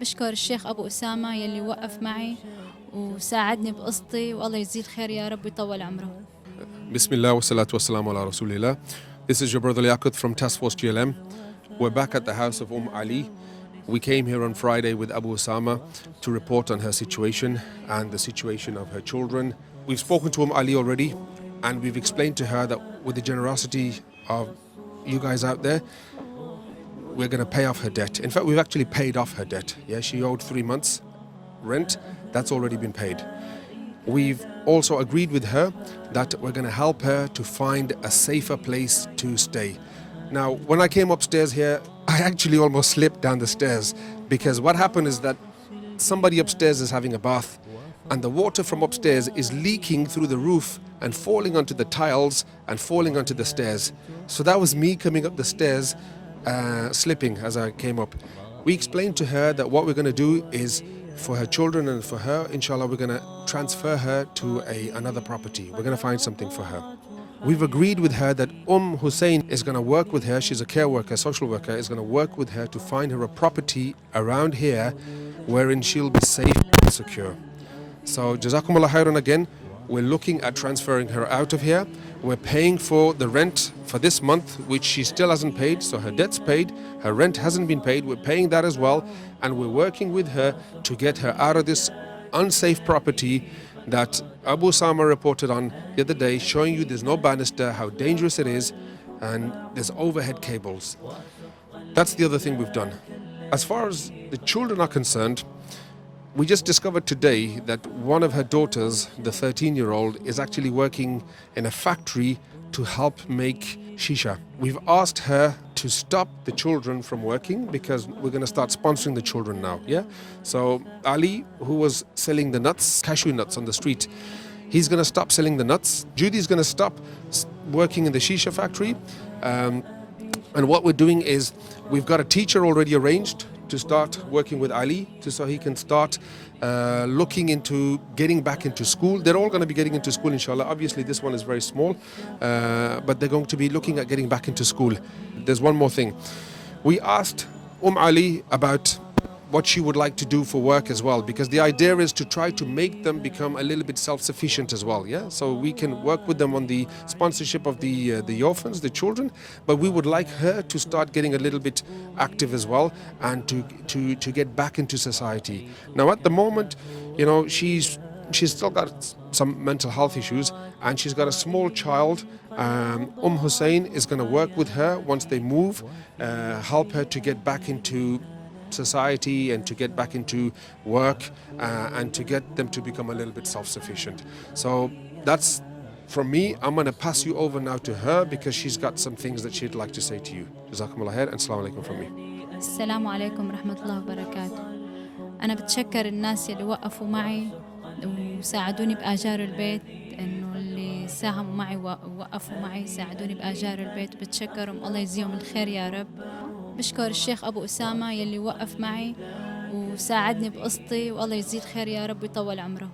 بشكر الشيخ أبو أسامة يلي وقف معي وساعدني بقصتي، والله يزيد خير يا رب ويطول عمره. Bismillah wa salatu wa salam ala Rasulillah. This is your brother Liaqat from Task Force GLM. We're back at the house of Ali. We came here on Friday with Abu Osama to report on her situation and the situation of her children. We've spoken to Ali already, and we've explained to her that with the generosity of you guys out there, we're going to pay off her debt. In fact, we've actually paid off her debt. Yeah, she owed 3 months rent. That's already been paid. We've also agreed with her that we're going to help her to find a safer place to stay. Now, when I came upstairs here, I actually almost slipped down the stairs, because what happened is that somebody upstairs is having a bath, and the water from upstairs is leaking through the roof and falling onto the tiles and falling onto the stairs. So that was me coming up the stairs, slipping as I came up. We explained to her that what we're going to do is, for her children and for her, inshallah, we're going to transfer her to another property. We're going to find something for her. We've agreed with her that Hussein is going to work with her. She's a care worker, social worker, is going to work with her to find her a property around here wherein she'll be safe and secure. So Jazakumullah khairan again. We're looking at transferring her out of here. We're paying for the rent for this month, which she still hasn't paid. So her debt's paid, her rent hasn't been paid. We're paying that as well. And we're working with her to get her out of this unsafe property that Abu Osama reported on the other day, showing you there's no banister, how dangerous it is, and there's overhead cables. That's the other thing we've done. As far as the children are concerned, we just discovered today that one of her daughters, the 13-year-old, is actually working in a factory to help make shisha. We've asked her to stop the children from working because we're going to start sponsoring the children now. Yeah. So Ali, who was selling the nuts, cashew nuts on the street, he's going to stop selling the nuts. Judy's going to stop working in the shisha factory. And what we're doing is we've got a teacher already arranged to start working with Ali, so he can start looking into getting back into school. They're all going to be getting into school, inshallah. Obviously, this one is very small, but they're going to be looking at getting back into school. There's one more thing. We asked Ali about what she would like to do for work as well, because the idea is to try to make them become a little bit self-sufficient as well. Yeah, so we can work with them on the sponsorship of the orphans, the children, but we would like her to start getting a little bit active as well, and to get back into society. Now at the moment, you know, she's still got some mental health issues, and she's got a small child. Hussein is going to work with her once they move, help her to get back into society and to get back into work, and to get them to become a little bit self-sufficient. So that's from me. I'm going to pass you over now to her because she's got some things that she'd like to say to you. Jazakumullah khair and assalamu alaikum from me. السلام عليكم ورحمة الله وبركاته. أنا بتشكر الناس اللي وقفوا معي وساعدوني بآجار البيت، إنه اللي ساهموا معي ووقفوا معي ساعدوني بآجار البيت، بتشكرهم الله يجزيهم الخير يا رب. بشكر الشيخ أبو أسامة يلي وقف معي وساعدني بقصتي، والله يزيد خير يا رب ويطول عمره.